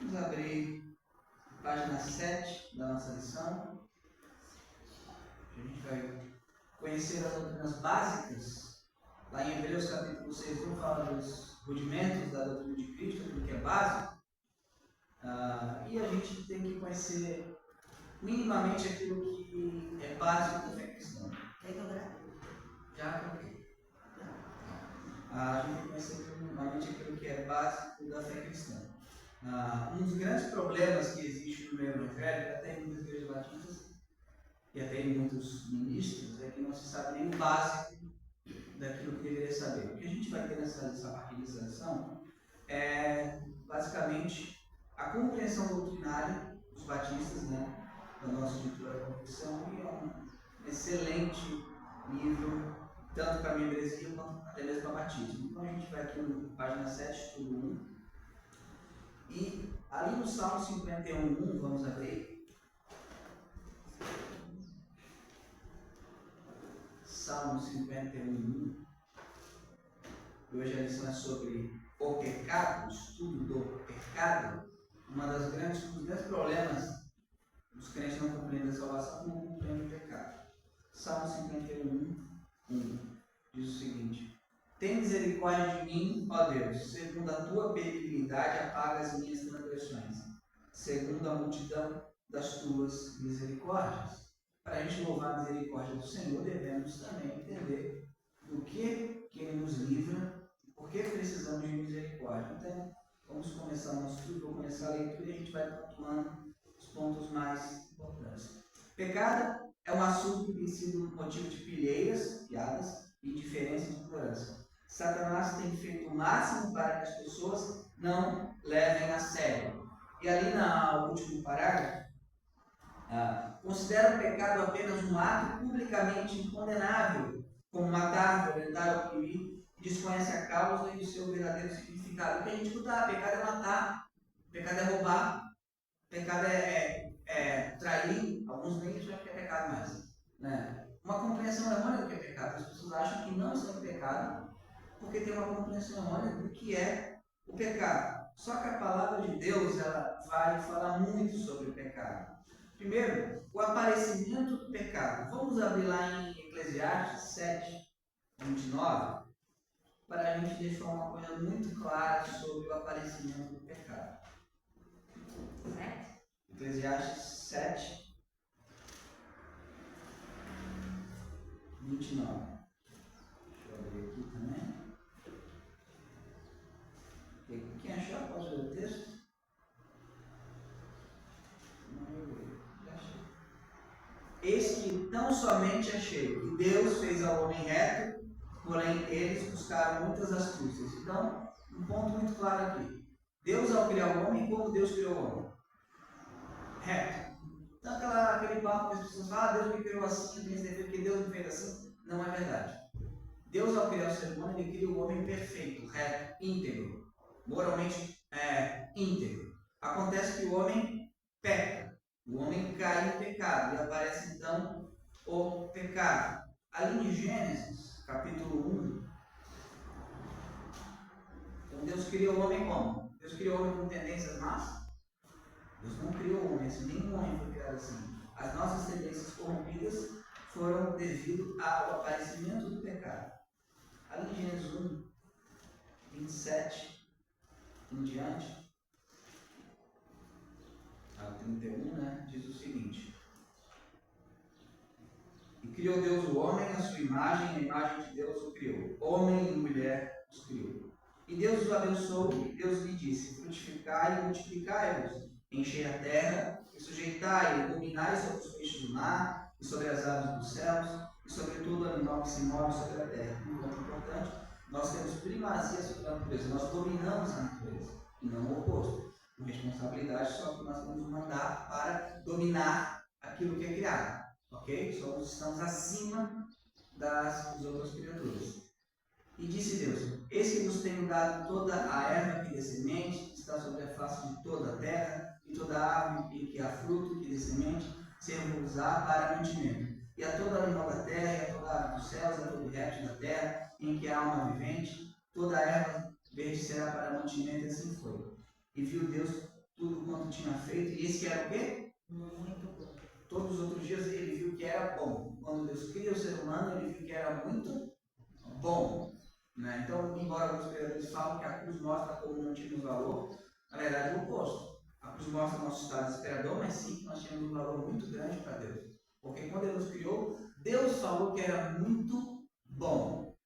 Vamos abrir a página 7 da nossa lição. A gente vai conhecer as doutrinas básicas. Lá em Hebreus capítulo 6, vamos falar dos rudimentos da doutrina de Cristo, aquilo que é básico. E a gente tem que conhecer minimamente aquilo que é básico da fé cristã. Quer que eu grave? Já coloquei. A gente tem que conhecer minimamente aquilo que é básico da fé cristã. Um dos grandes problemas que existe no meio evangélico, até em muitas igrejas batistas e até em muitos ministros, é que não se sabe nem o básico daquilo que deveria saber. O que a gente vai ter nessa partilhização é basicamente a compreensão doutrinária dos batistas, da nossa escritura da confissão, e é um excelente livro, tanto para a membresia quanto até mesmo para batismo. Então a gente vai aqui na página 7, estudo 1. E ali no Salmo 51, vamos abrir. Salmo 51. Hoje a lição é sobre o pecado, o estudo do pecado. Um dos grandes problemas dos crentes não compreendem a salvação, não compreendem o pecado. Salmo 51, 1 diz o seguinte: Tem misericórdia de mim, ó Deus, segundo a tua benignidade apaga as minhas transgressões, segundo a multidão das tuas misericórdias. Para a gente louvar a misericórdia do Senhor, devemos também entender do que Ele nos livra, por que precisamos de misericórdia. Então, vamos começar o nosso estudo, vou começar a leitura e a gente vai pontuando os pontos mais importantes. Pecado é um assunto que tem sido motivo de pilheiras, piadas e indiferença e ignorância. Satanás tem feito o máximo para que as pessoas não levem a sério. E ali no último parágrafo, considera o pecado apenas um ato publicamente condenável, como matar, violentar, oprimir, e desconhece a causa e o seu verdadeiro significado. O que a gente escuta, pecado é matar, pecado é roubar, pecado é trair, alguns nem acham que é pecado mais. Uma compreensão errônea do que é pecado. As pessoas acham que não estão em pecado porque tem uma compreensão errônea do que é o pecado. Só que a palavra de Deus ela vai falar muito sobre o pecado. Primeiro, o aparecimento do pecado. Vamos abrir lá em Eclesiastes 7, 29, para a gente deixar uma coisa muito clara sobre o aparecimento do pecado. Eclesiastes 7, 29. Deixa eu abrir aqui também. Quem achar pode ler o texto? Eis que tão somente achei que Deus fez ao homem reto, porém eles buscaram muitas astúcias. Então, um ponto muito claro aqui. Deus, ao criar o homem, como Deus criou o homem? Reto. Então, aquele papo que as pessoas falam, Deus me criou assim, porque Deus me fez assim, não é verdade. Deus, ao criar o ser humano, ele cria o homem perfeito, reto, íntegro, moralmente íntegro. Acontece que o homem peca. O homem cai em pecado e aparece então o pecado. Ali em Gênesis, capítulo 1, então Deus criou o homem como? Deus criou o homem com tendências más? Deus não criou o homem assim, nenhum homem foi criado assim. As nossas tendências corrompidas foram devido ao aparecimento do pecado. Ali em Gênesis 1, 27 em diante, ao 31, diz o seguinte: E criou Deus o homem, a sua imagem, a imagem de Deus o criou. Homem e mulher os criou. E Deus os abençoou, e Deus lhe disse: Frutificai e multiplicai-vos, enchei a terra, e sujeitai, e dominai sobre os peixes do mar, e sobre as aves dos céus, e sobre todo animal que se move sobre a terra. Um ponto importante: nós temos primazia sobre a natureza, nós dominamos a natureza, e não o oposto. Com responsabilidade, só que nós temos um mandato para dominar aquilo que é criado. Ok? Estamos acima das outras criaturas. E disse Deus: Eis que vos tenho dado toda a erva que dê semente, que está sobre a face de toda a terra, e toda a árvore em que há fruto que dê semente, servos-á para mantimento. E a todo animal da terra, e a toda ave dos céus, e a todo réptil da terra, em que há alma vivente, toda a erva verde será para mantimento, e assim foi. E viu Deus tudo tinha feito, e esse era o quê? Muito bom. Todos os outros dias ele viu que era bom. Quando Deus cria o ser humano, ele viu que era muito bom. Né? Então, embora alguns pregadores falam que a cruz mostra como não tínhamos valor, na verdade é o oposto. A cruz mostra o nosso estado desesperador, mas sim que nós tínhamos um valor muito grande para Deus. Porque quando Ele nos criou, Deus falou que era muito bom.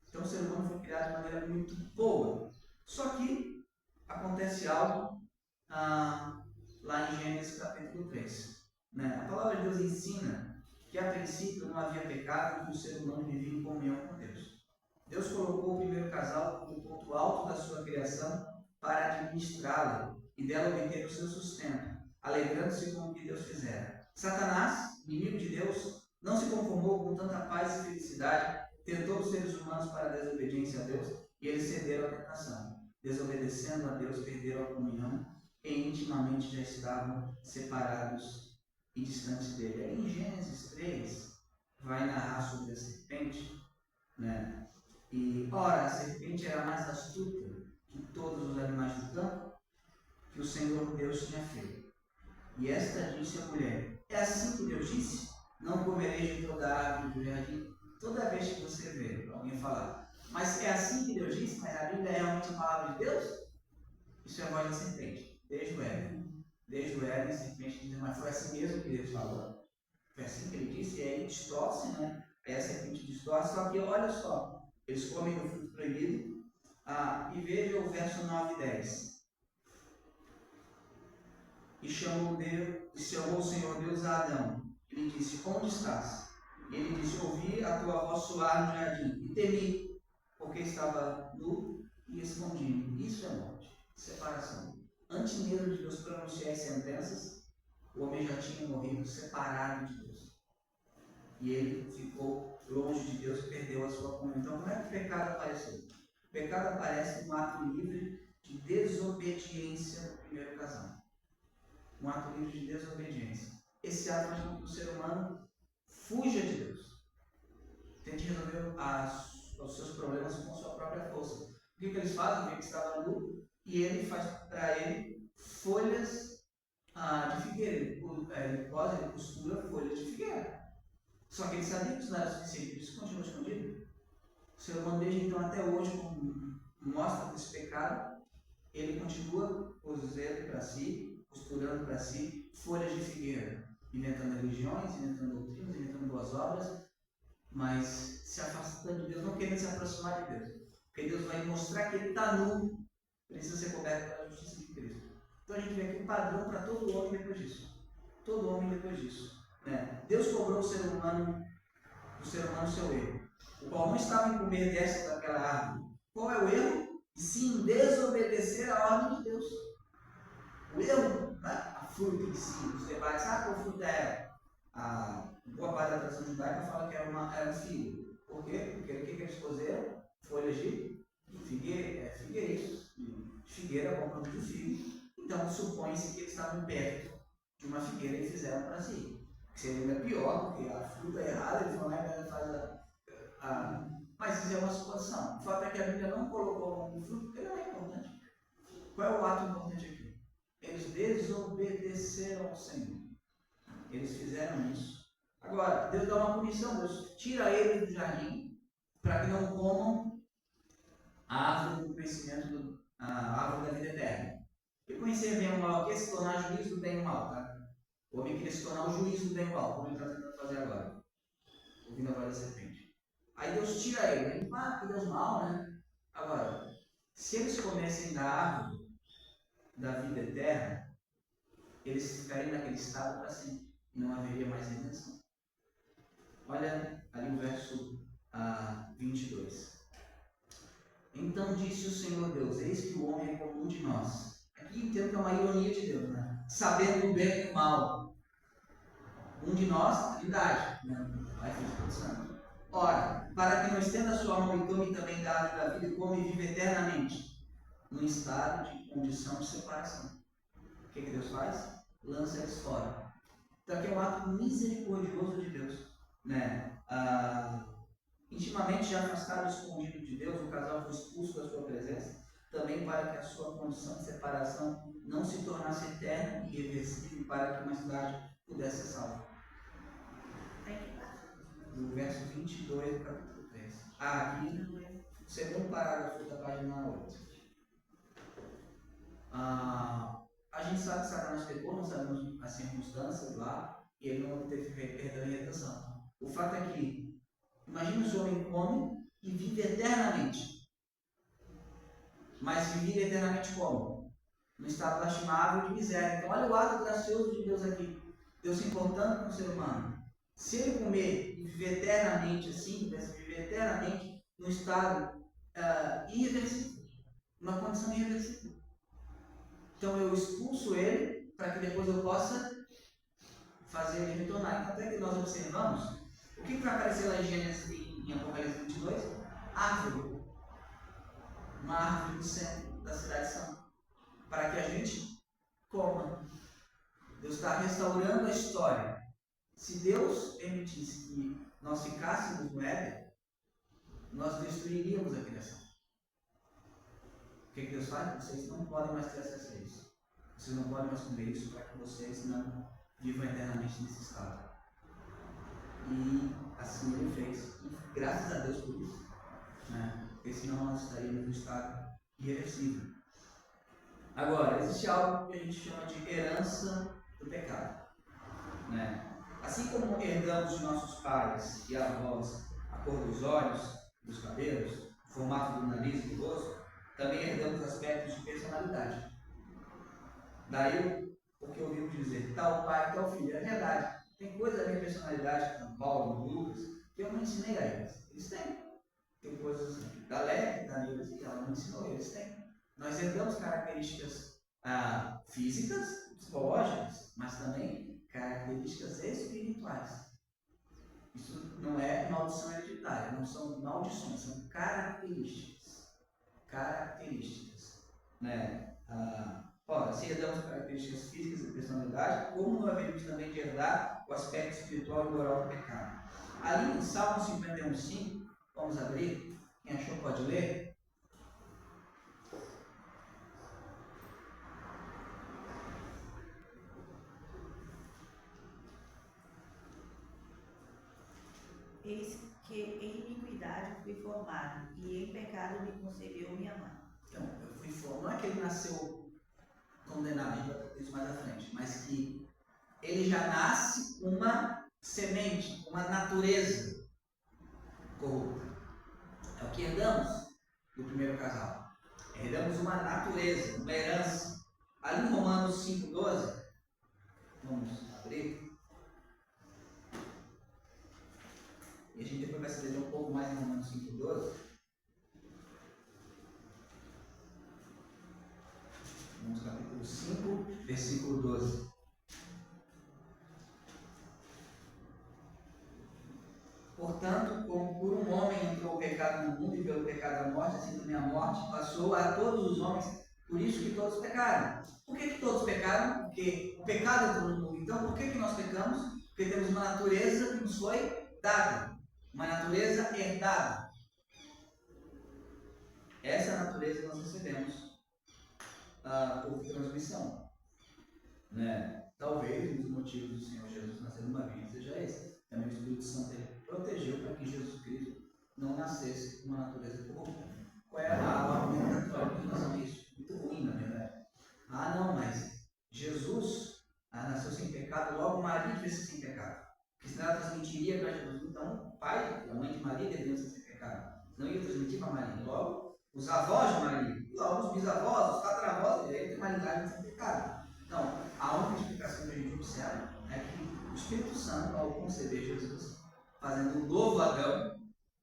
Então o ser humano foi criado de maneira muito boa. Só que acontece algo lá em Gênesis capítulo 3. Né? A palavra de Deus ensina que a princípio não havia pecado e que o ser humano vivia em comunhão com Deus. Deus colocou o primeiro casal como ponto alto da sua criação para administrá-la e dela obter o seu sustento, alegrando-se com o que Deus fizera. Satanás, inimigo de Deus, não se conformou com tanta paz e felicidade, tentou os seres humanos para a desobediência a Deus e eles cederam à tentação. Desobedecendo a Deus, perderam a comunhão e intimamente já estavam separados e distantes dele. Aí em Gênesis 3 vai narrar sobre a serpente, né? E, ora, a serpente era mais astuta que todos os animais do campo que o Senhor Deus tinha feito. E esta disse à mulher: é assim que Deus disse? Não comereis de toda a árvore do jardim? Toda vez que você vê alguém falar, mas é assim que Deus disse? Mas a Bíblia é realmente a palavra de Deus? Isso é a voz da serpente, desde o Éden. Desde o Éden, a serpente diz: mas foi assim mesmo que Deus falou. Foi assim que ele disse, e aí distorce, né? Aí a serpente distorce, só que olha só. Eles comem do fruto proibido. E veja o verso 9 e 10. E chamou o Senhor Deus a Adão. Ele disse: onde estás? E ele disse: ouvi a tua voz soar no jardim. E temi, porque estava nu e escondi-me. Isso é morte, separação. Antes mesmo de Deus pronunciar as sentenças, o homem já tinha morrido separado de Deus. E ele ficou longe de Deus e perdeu a sua comunhão. Então, como é que o pecado apareceu? O pecado aparece no ato livre de desobediência do primeiro casal. Um ato livre de desobediência. Esse ato faz com que o ser humano fuja de Deus. Tente resolver os seus problemas com sua própria força. O que eles fazem? Vê que estava nu e ele faz para ele folhas de figueira. Ele costura folhas de figueira. Só que ele sabia que isso não era suficiente, isso continua escondido. O ser humano, desde então até hoje, como mostra esse pecado, ele continua cosendo para si, costurando para si folhas de figueira, inventando religiões, inventando doutrinas, inventando boas obras, mas se afastando de Deus, não querendo se aproximar de Deus. Porque Deus vai mostrar que ele está nu, precisa ser coberto pela justiça de Cristo. Então a gente vê aqui um padrão para todo homem depois disso. Todo homem depois disso. Deus cobrou o ser humano seu erro, o qual não estava em comer dessa daquela árvore. Qual é o erro? Sim, desobedecer a ordem de Deus. O erro, né? A fruta em si, os debates, qual fruta é? A boa parte da tradição judaica fala que era um figo. Por quê? Porque o que eles cozeram? Folhas de figueira, figueiros, de figueira, comprando de figo. Então supõe-se que eles estavam perto de uma figueira e fizeram para si. Que seria ainda pior, porque a fruta é errada, eles vão lá e faz mas isso é uma suposição. O fato é que a Bíblia não colocou o nome do fruto, porque não é importante. Qual é o ato importante aqui? Eles desobedeceram ao Senhor. Eles fizeram isso. Agora, Deus dá uma punição, Deus tira eles do jardim para que não comam a árvore do conhecimento, a árvore da vida eterna. E conhecer bem o mal aqui é se tornar juízo do bem e do mal, tá? O homem queria se tornar o juízo do bem e do mal, como ele está tentando fazer agora, ouvindo a voz da serpente. Aí Deus tira ele, que Deus mal, né? Agora, se eles comessem da árvore da vida eterna, eles ficariam naquele estado para sempre, e não haveria mais redenção. Olha ali o verso 22. Então disse o Senhor Deus: eis que o homem é como um de nós. Aqui entendo que é uma ironia de Deus, né? Sabendo o bem e o mal. Um de nós, Trindade, né? Pai, Filho e Espírito Santo. Ora, para que não estenda a sua mão e tome também da árvore da vida e come e vive eternamente, num estado de condição de separação. O que Deus faz? Lança eles fora. Então aqui é um ato misericordioso de Deus, né? Intimamente já afastado, escondido de Deus, o casal foi expulso da sua presença. também para que a sua condição de separação não se tornasse eterna e irreversível, para que mais tarde pudesse ser salvo. No verso 22 do capítulo 3. Aqui, segundo parágrafo da página 8. A gente sabe que Satanás pecou, não sabemos as circunstâncias lá, e ele não teve perdão e redenção. O fato é que, imagina se o homem come e vive eternamente. Mas vive eternamente como? No estado lastimável de miséria. Então, olha o ato gracioso de Deus aqui. Deus se importando com o ser humano. Se ele comer e viver eternamente assim, viver eternamente num estado irreversível, numa condição irreversível. Então, eu expulso ele para que depois eu possa fazer ele retornar. Então, até que nós observamos, o que vai aparecer lá em Gênesis e em Apocalipse 22? Árvore. Uma árvore no centro da cidade santa, para que a gente coma. Deus está restaurando a história. Se Deus permitisse que nós ficássemos no Éden, nós destruiríamos a criação. O que Deus faz? Vocês não podem mais ter acesso a isso. Vocês não podem mais comer isso para que vocês não vivam eternamente nesse estado. E assim ele fez. E graças a Deus por isso. Né? Porque senão nós estaríamos no estado irreversível. Agora, existe algo que a gente chama de herança do pecado. Né? Assim como herdamos de nossos pais e avós a cor dos olhos, dos cabelos, o formato do nariz e do rosto, também herdamos aspectos de personalidade. Daí, porque ouvimos dizer tal pai, tal filho. É verdade. Tem coisas da minha personalidade, como Paulo, Lucas, que eu não ensinei a eles. Eles têm. Tem coisas assim, da Leque, da Nilce, que ela não ensinou, eles têm. Nós herdamos características físicas, psicológicas, mas também características espirituais. Isso não é maldição hereditária, não são maldições, são características. Características. Né? Ora, se herdamos características físicas e personalidade, como não haveríamos também de herdar o aspecto espiritual e moral do pecado? Ali em Salmo 51,5, vamos abrir, quem achou pode ler. Eis que em iniquidade fui formado, e em pecado me concebeu minha mãe. Então, eu fui formado, não é que ele nasceu condenado, a gente vai tratar isso mais à frente, mas que ele já nasce com uma semente, uma natureza corrupta. É o que herdamos do primeiro casal. Herdamos uma natureza, uma herança. Ali em Romanos 5,12, vamos abrir. E a gente depois vai se deter um pouco mais em Romanos 5,12. Vamos capítulo 5, versículo 12. Portanto, como por um homem entrou o pecado no mundo e pelo pecado a morte, assim também a morte passou a todos os homens, por isso que todos pecaram. Por que todos pecaram? Porque o pecado entrou no mundo. Então, por que nós pecamos? Porque temos uma natureza que nos foi dada, uma natureza herdada. Essa natureza nós recebemos por transmissão. Né? Talvez um dos motivos do Senhor Jesus nascer numa vida seja esse. Também o Espírito Santo protegeu para que Jesus Cristo não nascesse com uma natureza corrupta. Qual é a argumento católico em relação a isso? Muito ruim, na verdade. Não, mas Jesus nasceu sem pecado, logo Maria devia ser sem pecado. Porque senão ela transmitiria para Jesus. Então, o pai, a mãe de Maria deveriam ser sem pecado. Não ia transmitir para Maria. Logo, os avós de Maria, logo os bisavós, os tataravós, deveriam ter uma linguagem sem pecado. Então, a única explicação que a gente observa é que o Espírito Santo, ao conceber Jesus, fazendo um novo Adão,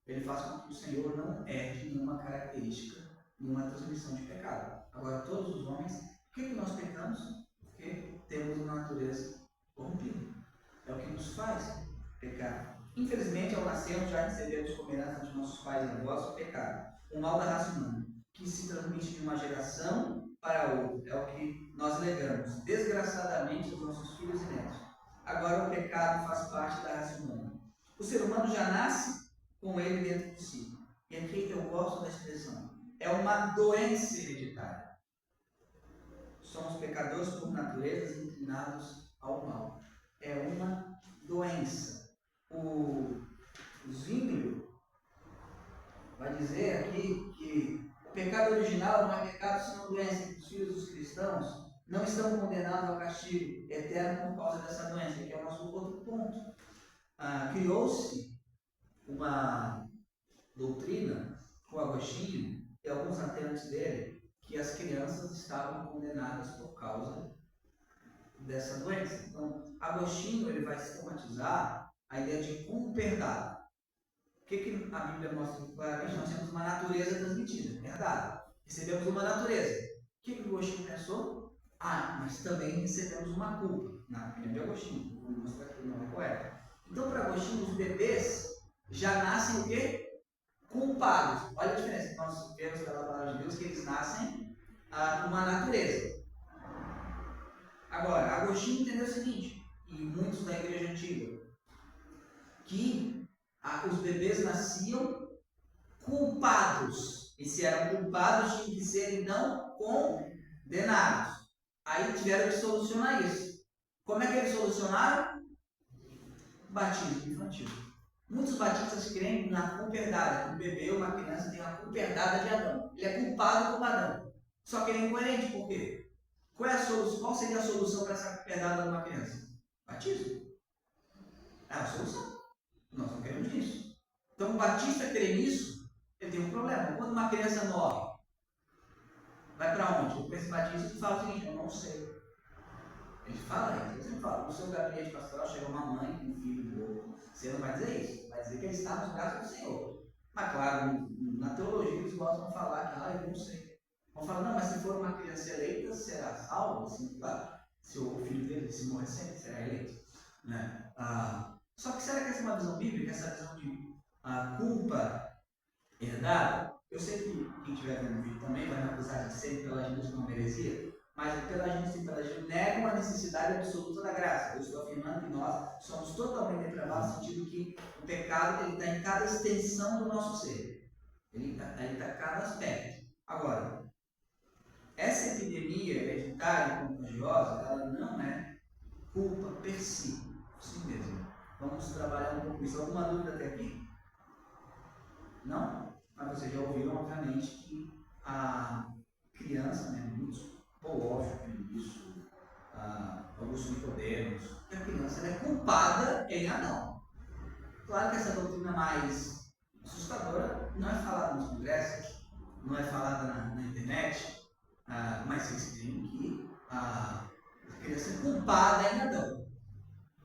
ele faz com que o Senhor não herde nenhuma característica, nenhuma transmissão de pecado. Agora, todos os homens, por que nós pecamos? Porque temos uma natureza corrompida. É o que nos faz pecar. Infelizmente, ao nascermos, já recebemos como herança de nossos pais e avós o pecado, o mal da raça humana, que se transmite de uma geração para outra. É o que nós legamos, desgraçadamente, aos nossos filhos e netos. Agora, o pecado faz parte da raça humana. O ser humano já nasce com ele dentro de si. E aqui eu gosto da expressão. é uma doença hereditária. Somos pecadores por natureza, inclinados ao mal. É uma doença. O Zwinglio vai dizer aqui que o pecado original não é pecado senão doença, que os filhos dos cristãos não estão condenados ao castigo eterno por causa dessa doença, que é o nosso outro ponto. Criou-se uma doutrina com Agostinho e alguns atentos dele que as crianças estavam condenadas por causa dessa doença. Então, Agostinho ele vai sistematizar a ideia de culpa herdada. O que a Bíblia mostra claramente? Nós temos uma natureza transmitida, herdada. Recebemos uma natureza. O que Agostinho pensou? Mas também recebemos uma culpa. Na opinião de Agostinho, vou mostrar aqui o nome correto. Então, para Agostinho, os bebês já nascem o quê? Culpados. Olha a diferença que nós vemos pela palavra de Deus, que eles nascem com uma natureza. Agora, Agostinho entendeu o seguinte, e muitos da igreja antiga, que os bebês nasciam culpados. E se eram culpados, tinham que ser então condenados. Aí tiveram que solucionar isso. Como é que eles solucionaram? Batismo infantil. Muitos batistas creem na culpa herdada, que um bebê ou uma criança tem a culpa herdada de Adão. Ele é culpado como Adão. Só que ele é incoerente, por quê? Qual seria a solução para essa culpa herdada de uma criança? Batismo. É a solução. Nós não queremos isso. Então, o batista crê nisso, ele tem um problema. Quando uma criança morre, vai para onde? O batista fala o seguinte: eu não sei. Ele fala isso. Ele sempre fala: no seu gabinete pastoral chega uma mãe com um filho novo. Você não vai dizer isso. Vai dizer que ele está nos braços do Senhor. Mas, claro, na teologia eles gostam de falar que eu não sei. Vão falar: não, mas se for uma criança eleita, será salvo? Assim, claro. Se o filho dele se morrer sempre, será eleito. Né? Só que será que essa é uma visão bíblica, essa visão de culpa herdada? Eu sei que quem estiver vendo o vídeo também vai me acusar de ser pelagianismo uma heresia, mas o pelagianismo e o pelagianismo negam a necessidade absoluta da graça. Eu estou afirmando que nós somos totalmente depravados, no sentido que o pecado está em cada extensão do nosso ser. Ele está em cada aspecto. Agora, essa epidemia hereditária e contagiosa, ela não é culpa per si, assim mesmo. Vamos trabalhar um pouco isso. Alguma dúvida até aqui? Não? Mas vocês já ouviram, obviamente, que a criança, muitos Pológio isso, Augusto Nicodemos, que a criança é culpada em Adão. Claro que essa doutrina mais assustadora não é falada nos congressos, não é falada na internet, mas eles creem que a criança é culpada em Adão.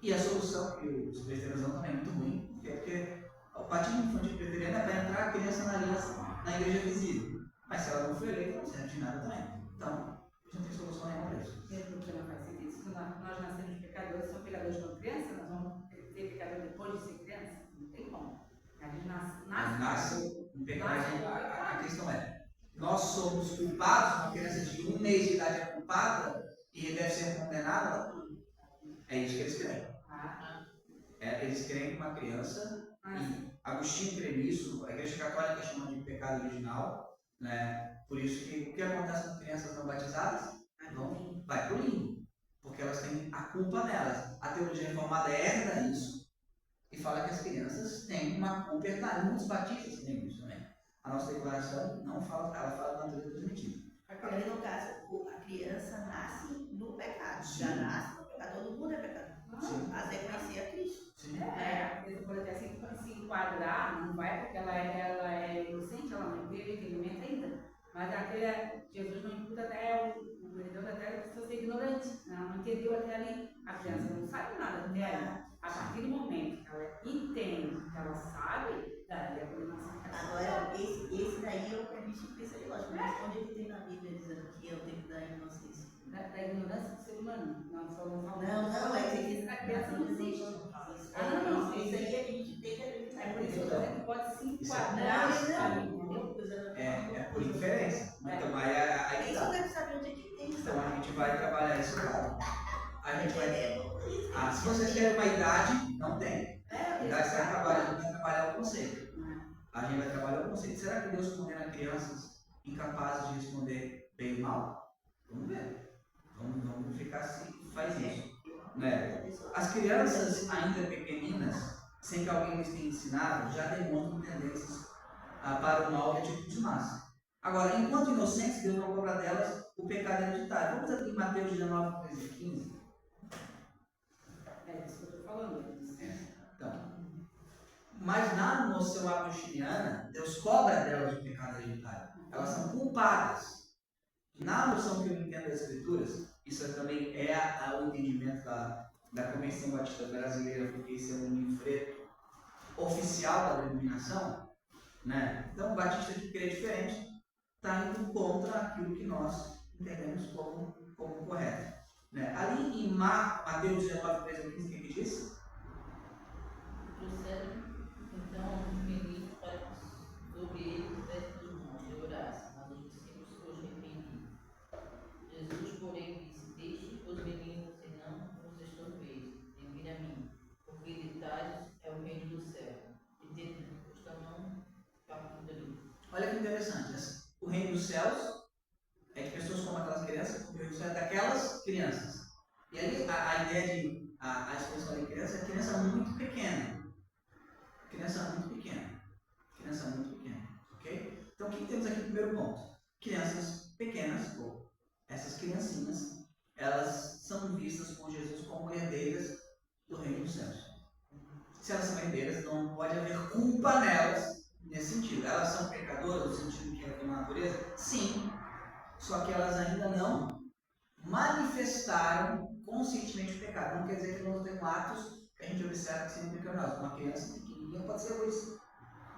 E a solução que os presbiterianos também é muito ruim, porque o batismo infantil presbiteriano é para entrar a criança na aliança, na igreja visível. Mas se ela não foi eleita, não serve de nada também. Então, não tem solução nenhuma para isso. Porque não faz sentido. Se nós nascemos pecadores, somos pecadores quando criança, nós vamos ter pecador depois de ser criança? Não tem como. A gente nasce Um pecador. A questão é: nós somos culpados, uma criança de 1 mês de idade é culpada e deve ser condenada? É isso que eles creem. Eles creem que uma criança, e Agostinho crê nisso, a Igreja Católica chama de pecado original, né? Por isso que o que acontece com crianças não batizadas? Vai para o limbo, porque elas têm a culpa nelas. A teologia reformada herda isso e fala que as crianças têm uma culpa herdada. Muitos batistas têm isso também. A nossa declaração não fala, ela fala da natureza transmitida. Aí, no caso, a criança nasce no pecado. Sim. Já nasce no pecado, todo mundo é pecador. A sequência é Cristo. Sim. A criança pode até se enquadrar, não vai, porque ela é inocente, ela não teve entendimento ainda. Mas Jesus não imputa até o perdão até a pessoa ser ignorante. Ela não entendeu até ali. A criança não sabe nada até ali. A partir do momento que ela entende, que ela sabe, daí a condenação. Agora, esse daí é o que a gente pensa de lógico. Mas onde ele tem na Bíblia dizendo que é o tempo da inocência? Da ignorância do ser humano. Não, só não fala. Não, é que a criança não existe. Não, isso aí a gente tem que acreditar. É por isso que eu tô dizendo que pode se enquadrar. É por inferência. Então, aí Isso deve saber onde é que tem. Então a gente vai trabalhar isso agora. A gente vai. Se vocês querem uma idade, não tem. A idade a gente vai trabalhar o conceito. A gente vai trabalhar o conceito. Será que Deus condena crianças incapazes de responder bem ou mal? Vamos ver. Vamos verificar se faz isso. Né? As crianças ainda pequeninas, sem que alguém lhes tenha ensinado, já demonstram tendências para o mal e atitudes más. Agora, enquanto inocentes, Deus não cobra delas o pecado hereditário. Vamos aqui em Mateus 19, 13 e 15. É isso que eu estou falando. Então, mas na noção agostiniana, Deus cobra delas o pecado hereditário. Elas são culpadas. Na noção que eu entendo das Escrituras, isso também é o entendimento da Convenção Batista Brasileira, porque esse é o livreto oficial da denominação, né? Então o Batista que crê diferente está indo contra aquilo que nós entendemos como correto. Né? Ali em Mateus 19, 13 e 15, o que diz? Trouxeram então os meninos para sobre eles perto dos montes e orassem, mas os discípulos os repreendiam. Jesus, porém, disse: Deixe os meninos, senão os estorveis, e vinde a mim, porque de tais é o reino do céu. E dentro custa não capítulo ali. Olha que interessante. O reino dos céus é de pessoas como aquelas crianças, porque o reino dos céus é daquelas crianças. E ali a ideia de a expressão de criança é criança muito pequena. Criança muito pequena. Criança muito pequena. Ok? Então o que temos aqui no primeiro ponto? Crianças pequenas, ou essas criancinhas, elas são vistas por Jesus como herdeiras do reino dos céus. Se elas são herdeiras, não pode haver culpa nelas nesse sentido. Elas são pecadoras no sentido que ela tem uma natureza? Sim. Só que elas ainda não manifestaram conscientemente o pecado. Não quer dizer que não tenham atos que a gente observa que são pecaminosos. Uma criança pequenininha pode ser egoísta,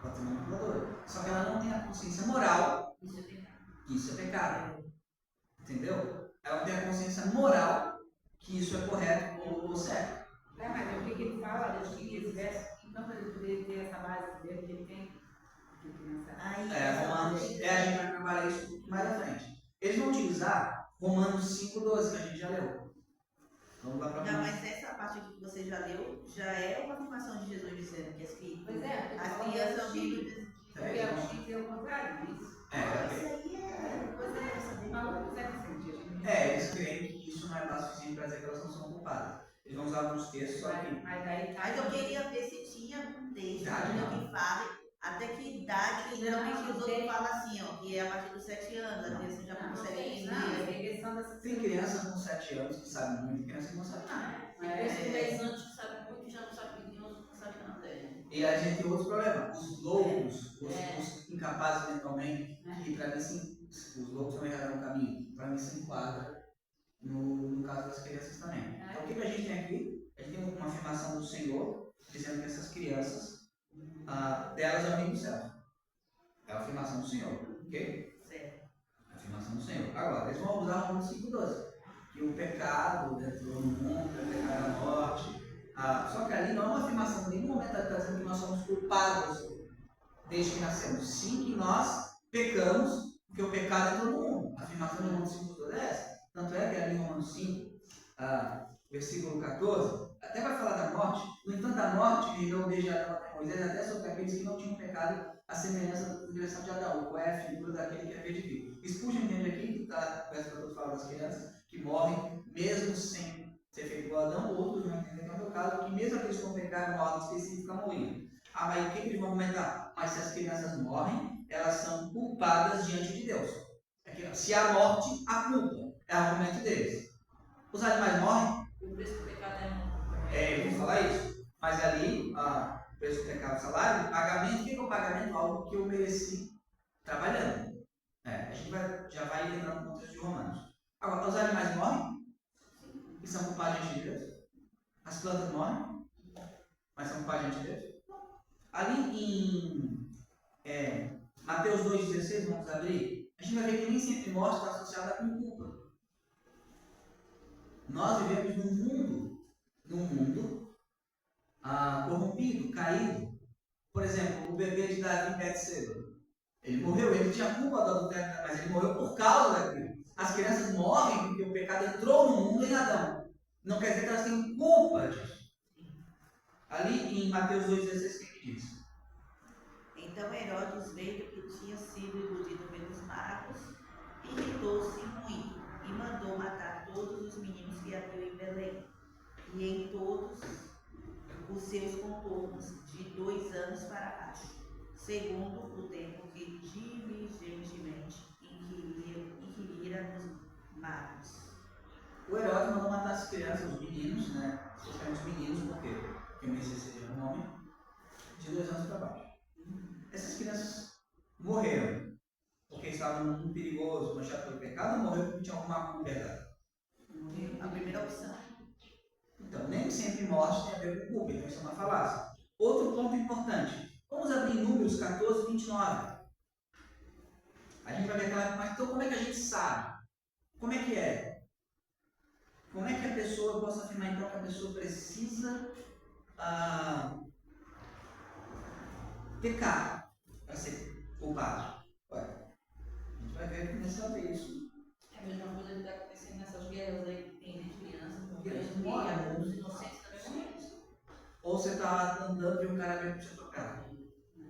pode ser manipuladora. Só que ela não tem a consciência moral. Isso é pecado. Entendeu? Ela não tem a consciência moral que isso é correto ou certo. É, mas o que ele fala, eu que esse verso, então para ele poder ter essa base dele que ele tem, que criança. Romanos, a gente vai trabalhar isso um pouco mais à frente. Eles vão utilizar Romanos 5,12, que a gente já leu. Vamos lá para Não, mas essa parte que você já leu, já é uma afirmação de Jesus dizendo que as crianças são filhos Porque é o Chico é o contrário, não é isso? Isso aí é coisa dessa. Maluco, Zé Vicente. Eles creem que isso não é base suficiente para dizer que elas não são culpadas. Eles vão usar alguns textos, só que Mas eu queria ver se tinha um texto que fale até que idade, que geralmente os outros falam assim, ó, que é a partir dos 7 anos, a criança já consegue entender. Tem criança com 7 anos que sabe muito, e criança que não sabe nada. Depois de 10 anos que sabe muito, já não sabe que não sabe nada. E a gente tem outros problemas. Os loucos, os incapazes mentalmente, que para mim os loucos também erraram o caminho, para mim se enquadra no caso das crianças também. Então o que a gente tem aqui? A gente tem uma afirmação do Senhor dizendo que essas crianças, delas é o reino do céu. É a afirmação do Senhor, ok? Certo. A afirmação do Senhor. Agora, eles vão usar Romanos 5,12, que o pecado entrou no mundo, o pecado é a morte. Só que ali não é uma afirmação, em nenhum momento está dizendo que nós somos culpados desde que nascemos. Sim, que nós pecamos, porque o pecado entrou no mundo. A afirmação de Romanos 5,12 é essa. Tanto é que ali em Romanos 5, versículo 14, até vai falar da morte. No entanto, a morte reinou desde Adão até Moisés, até sobre aqueles que não tinham pecado, a semelhança da transgressão de Adão, qual é a figura daquele que havia de vir. Spurgeon entende aqui, está o verso que eu estou falando das crianças, que morrem mesmo sem ser feito igual a Adão. Outros vão entender que é o meu caso, que mesmo aqueles que não pecaram, uma ordem específica morriam. Mas o que eles vão comentar? Mas se as crianças morrem, elas são culpadas diante de Deus. Se há morte, há culpa. É o argumento deles. Os animais morrem? O preço do pecado Eu vou falar isso. Mas ali, o preço do pecado, o salário, pagamento, o que é o pagamento? Algo que eu mereci trabalhando. A gente já vai entrar no contexto de Romanos. Agora, os animais morrem? E são culpados diante de Deus? As plantas morrem? Mas são culpados diante de Deus? Ali em Mateus 2,16, vamos abrir, a gente vai ver que nem sempre morte está associada com culpa. Nós vivemos num mundo corrompido, caído. Por exemplo, o bebê de Davi em Betseba. Ele morreu, ele tinha culpa do adultério, mas ele morreu por causa daquilo. As crianças morrem porque o pecado entrou no mundo em Adão. Não quer dizer que elas têm culpa disso. Ali em Mateus 2,16, o que diz? Então Herodes, vendo que tinha sido iludido pelos magos, irritou-se muito e mandou matar todos os meninos que haviam em Belém e em todos os seus contornos, de 2 anos para baixo, segundo o tempo que diligentemente inquirira nos magos. O Herodes mandou matar as crianças, os meninos, né? Especialmente os meninos, por quê? Porque o Messias seria um homem de 2 anos para baixo. Essas crianças morreram porque estavam num mundo perigoso, manchado pelo pecado, ou morreram porque tinham alguma culpa errada? A primeira opção. Então, nem sempre morte tem a ver com culpa, então isso é uma falácia. Outro ponto importante. Vamos abrir Números 14, 29. A gente vai ver aquela. Mas então, como é que a gente sabe? Como é que é? Como é que a pessoa, eu posso afirmar então que a pessoa precisa pecar para ser culpado? Ué, a gente vai ver começar a ver isso. É a mesma coisa que está acontecendo nessas guerras aí que tem de crianças Crianças morrendo e morrem. alguns inocentes também morrem. Ou você está andando e um cara vem para te atropelar.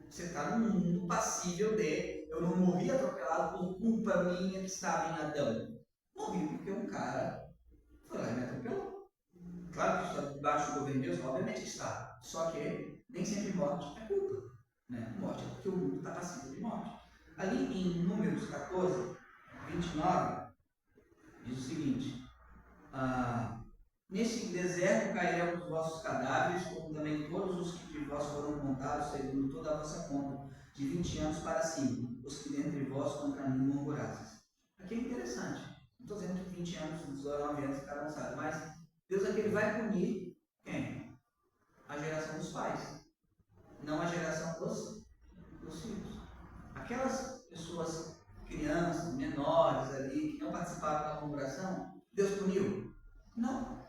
Você está num mundo passível de eu não morri atropelado por culpa minha que estava em Adão. Morri porque um cara foi lá e me atropelou. Claro que está debaixo do governo de Deus, obviamente que está. Só que nem sempre morte é culpa. Né? Morte é porque o mundo está passível de morte. Ali em Números 14, 29, diz o seguinte: neste deserto cairão os vossos cadáveres, como também todos os que de vós foram contados, segundo toda a vossa conta, de 20 anos para cima, os que dentre vós contra mim murmurastes. Aqui é interessante. Não estou dizendo que 20 anos, 19 anos ficaram lançados, mas Deus aqui ele vai punir quem? A geração dos pais, não a geração dos filhos. Aquelas pessoas, crianças, menores ali, que não participaram da murmuração, Deus puniu? Não.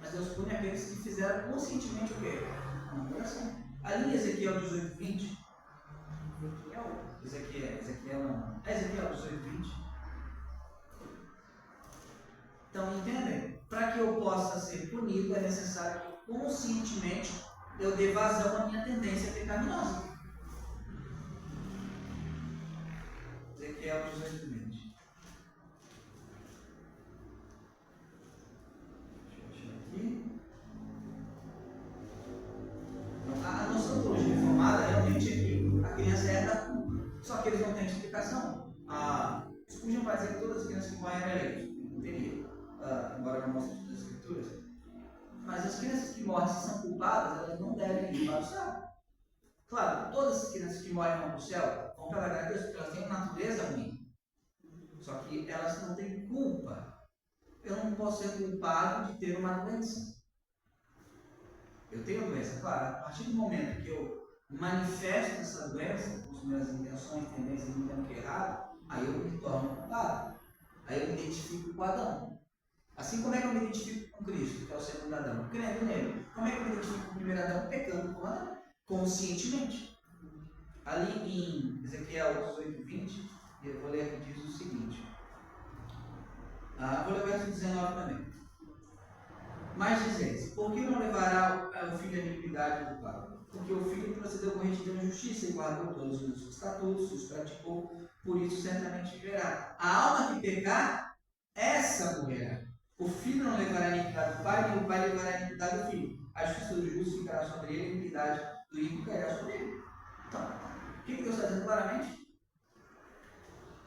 Mas Deus pune aqueles que fizeram conscientemente o quê? A murmuração. Ali em Ezequiel 18, 20. Ezequiel não. Ezequiel 18, 20. Então, entendem? Para que eu possa ser punido, é necessário que conscientemente eu dê vazão à minha tendência pecaminosa. Ezequiel 18, 20. A noção da teologia reformada realmente é que a criança é da culpa. Só que eles não têm explicação. Spurgeon vai dizer que todas as crianças que morrem eram eleitos. Não teria. Embora não mostre das escrituras. Mas as crianças que morrem, se são culpadas, elas não devem ir para o céu. Claro, todas as crianças que morrem vão para o céu vão pela graça de Deus, porque elas têm uma natureza ruim. Só que elas não têm culpa. Eu não posso ser culpado de ter uma doença. Eu tenho doença, claro, a partir do momento que eu manifesto essa doença, com as minhas intenções, tendências, me entendo que é errado, aí eu me torno culpado. Aí eu me identifico com Adão. Assim como é que eu me identifico com Cristo, que é o segundo Adão? Crendo nele. Como é que eu me identifico com o primeiro Adão? Pecando com Adão. Conscientemente. Ali em Ezequiel 18, 20, eu vou ler aqui, diz o seguinte. Vou ler o verso 19 também. Mas dizeis, por que não levará o filho a iniquidade do pai? Porque o filho procedeu com retidão e justiça e guardou todos os estatutos, os praticou, por isso certamente viverá. A alma que pecar, essa morrerá. O filho não levará a iniquidade do pai, nem o pai levará a iniquidade do filho. A justiça do justo ficará sobre ele, a iniquidade do ímpio cairá sobre ele. Então, o que Deus está dizendo claramente?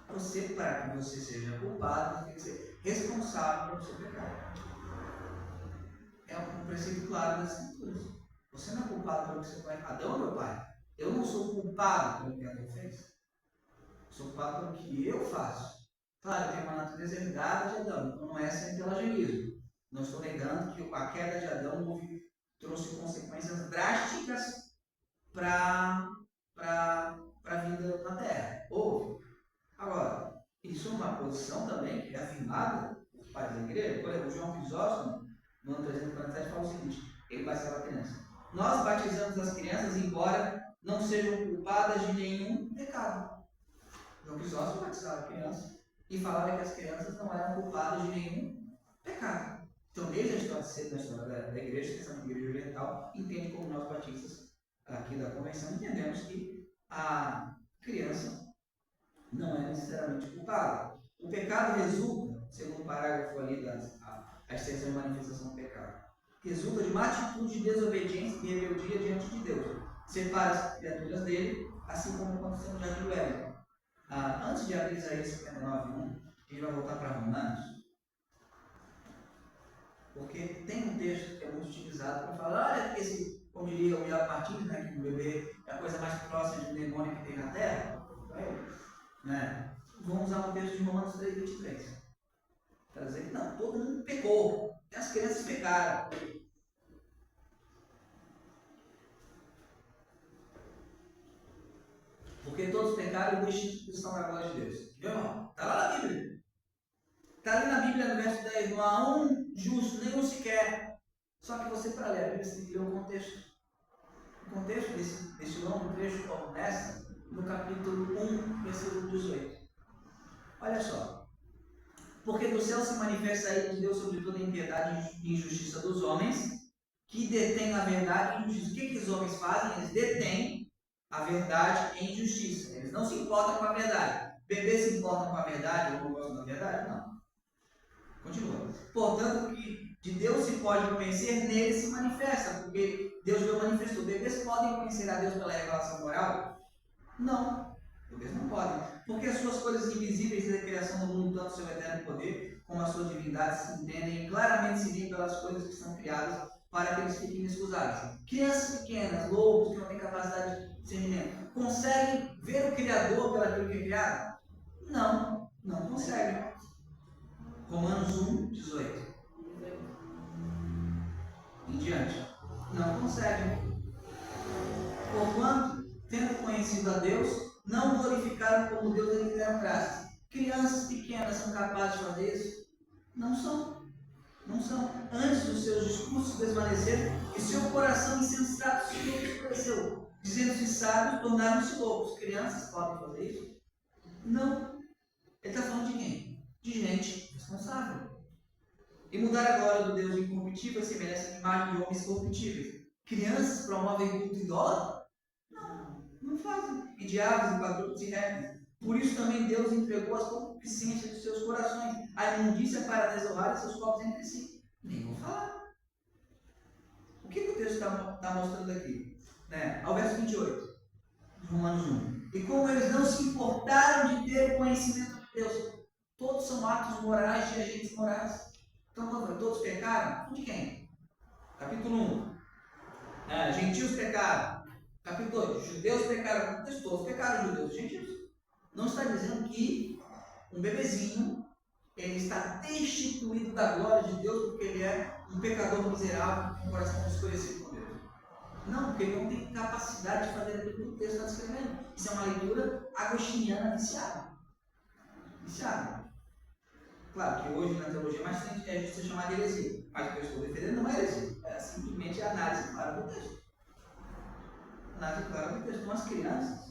Você, para que você seja culpado, você tem que ser responsável pelo seu pecado. É um preceito claro das Escrituras. Você não é culpado pelo que você faz. Adão é meu pai. Eu não sou culpado pelo que Adão fez. Sou culpado pelo que eu faço. Claro, eu tenho uma natureza herdada de Adão, então não é sem pelagianismo. Não estou negando que a queda de Adão trouxe consequências drásticas para a vida na Terra. Houve. Agora, isso é uma posição também que é afirmada por pais da igreja. Por exemplo, João Crisóstomo, no ano 347, fala o seguinte: ele batizava a criança. Nós batizamos as crianças, embora não sejam culpadas de nenhum pecado. João Crisóstomo batizava a criança e falava que as crianças não eram culpadas de nenhum pecado. Então, desde a história cedo, na história da igreja, que é a igreja oriental, entende como nós batistas aqui da convenção entendemos que a criança não é necessariamente culpada. O pecado resulta, segundo o parágrafo ali a extensão e manifestação do pecado, resulta de uma atitude de desobediência e rebeldia diante de Deus. Separa as criaturas dele, assim como aconteceu no Jardim do Éden. Antes de abrir Isaías 59:1, a gente vai voltar para Romanos, porque tem um texto que é muito utilizado para falar, olha que esse, como diria o Iago Martins, né, que o bebê é a coisa mais próxima de um demônio que tem na Terra, né? Vamos usar o texto de Romanos 3:23. Para dizer que não, todo mundo pecou, as crianças pecaram. Porque todos pecaram e deixam estão na glória de Deus. Viu, irmão? Está lá na Bíblia. Está ali na Bíblia, no verso 10, não há um justo, nenhum sequer. Só que você, para ler a Bíblia, você tem que ler o contexto. O contexto desse longo trecho começa no capítulo 1, versículo 18. Olha só. Porque do céu se manifesta a ira de Deus sobre toda a impiedade e injustiça dos homens, que detêm a verdade e injustiça. O que os homens fazem? Eles detêm a verdade e injustiça. Eles não se importam com a verdade. Bebês se importam com a verdade ou não gostam da verdade? Não. Continua. Portanto, o que de Deus se pode conhecer, nele se manifesta, porque Deus o manifestou. Bebês podem conhecer a Deus pela revelação moral? Não. Bebês não podem. Porque as suas coisas invisíveis da criação do mundo, tanto seu eterno poder como a sua divindade, se entendem e claramente se veem pelas coisas que são criadas para que eles fiquem inexcusáveis. Crianças pequenas, lobos que não têm capacidade de discernimento, conseguem ver o Criador pelo aquilo que é criado? Não, não conseguem. Romanos 1:18. Em diante. Não conseguem. Porquanto, tendo conhecido a Deus, não glorificaram como Deus e lhe deram graça. Crianças pequenas são capazes de fazer isso? Não são. Não são. Antes dos seus discursos desvaneceram e seu coração insensato se obscureceu. Dizendo-se sábios, tornaram-se loucos. Crianças podem fazer isso? Não. Ele está falando de quem? De gente responsável. E mudar a glória do Deus incorruptível a semelhança de imagem de homens corruptíveis. Crianças promovem culto idólatra? Não, não fazem. E diabos e quadrúpedes e répteis. Por isso também Deus entregou as concupiscências dos seus corações, a imundícia para desonrar seus corpos entre si. Nem vou falar. O que o texto está mostrando aqui? Ao verso 28, de Romanos 1. E como eles não se importaram de ter o conhecimento de Deus, todos são atos morais de agentes morais. Então, todos pecaram? De quem? Capítulo 1. Gentios pecaram. Capítulo 2. Judeus pecaram. Todos pecaram, judeus e gentios. Não está dizendo que um bebezinho ele está destituído da glória de Deus porque ele é um pecador miserável com o coração desconhecido por Deus. Não, porque ele não tem capacidade de fazer aquilo que o texto está descrevendo. Isso é uma leitura agostiniana viciada. Viciada. Claro que hoje na teologia mais é justo chamar de heresia. Mas o que eu estou defendendo não é heresia. É simplesmente a análise clara do texto. Análise clara do texto. Então as crianças,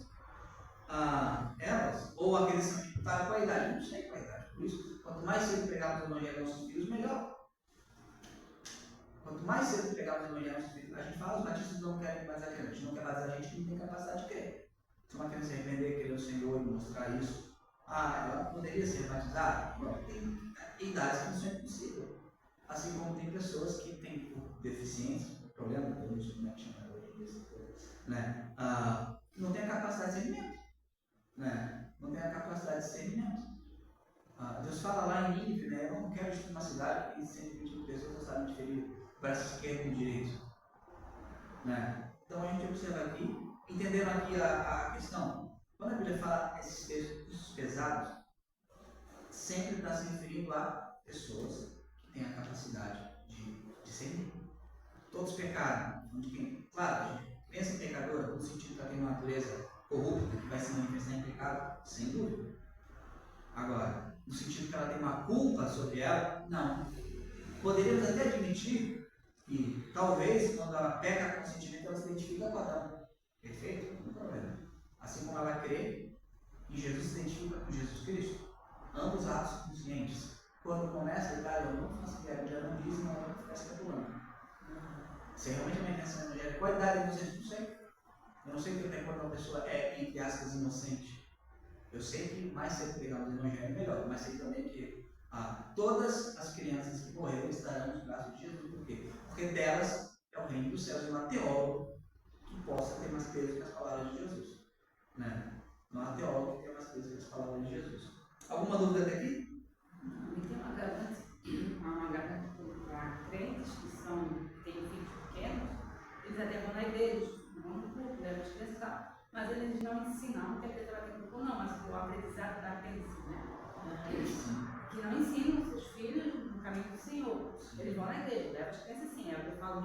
elas, ou aqueles que disputaram com a idade, não sei qual a idade. Por isso, quanto mais cedo pegarmos o evangelho aos nossos filhos, melhor. Quanto mais cedo pegarmos o evangelho aos nossos filhos, a gente fala, os batistas não querem batizar a criança. A gente não quer batizar a gente que não tem capacidade de crer. Se uma criança se arrepender, querer o Senhor e mostrar isso, ela poderia ser batizada? Bom, tem idades que isso é impossível. Assim como tem pessoas que têm deficiência, problema, não tem a capacidade de discernimento. Não tem a capacidade de discernimento. Deus fala lá em Nínive, eu não quero destruir uma cidade que 120 pessoas não sabem diferir o braço esquerdo e o direito. Então a gente observa aqui, entendendo aqui a questão. Quando a Bíblia fala esses textos pesados, sempre está se referindo a pessoas que têm a capacidade de discernir. Todos pecaram. Claro, a gente pensa em pecador no sentido que ela tem uma natureza corrupta que vai se manifestar em pecado, sem dúvida. Agora, no sentido que ela tem uma culpa sobre ela, não. Poderíamos até admitir que talvez quando ela peca com sentimento, ela se identifica com Adão. Perfeito? Não tem problema. Assim como ela crê em Jesus, se identifica com Jesus Cristo. Ambos atos conscientes. Quando começa, eu não faço ideia, já não diz, não fica especulando. Se realmente é uma intenção evangélica, qual a idade de vocês? Não sei. Eu não sei até quando uma pessoa é, entre aspas, inocente. Eu sei que mais cedo pregamos o evangelho é melhor, mas sei também que todas as crianças que morreram estarão nos braços de Jesus. Por quê? Porque delas é o reino dos céus. E não há teólogo que possa ter mais peso que as palavras de Jesus. Né? Não há teólogo que tenha mais peso que as palavras de Jesus. Alguma dúvida até aqui? E tem uma garante para crentes que têm filhos pequenos, eles até vão na igreja, não no grupo, levam as crianças e tal, mas eles não ensinam, que a pessoa vai ter grupo, não, mas o aprendizado da crença, né? Que não ensinam os seus filhos no caminho do Senhor. Eles vão na igreja, levam as crianças assim, é o que eu falo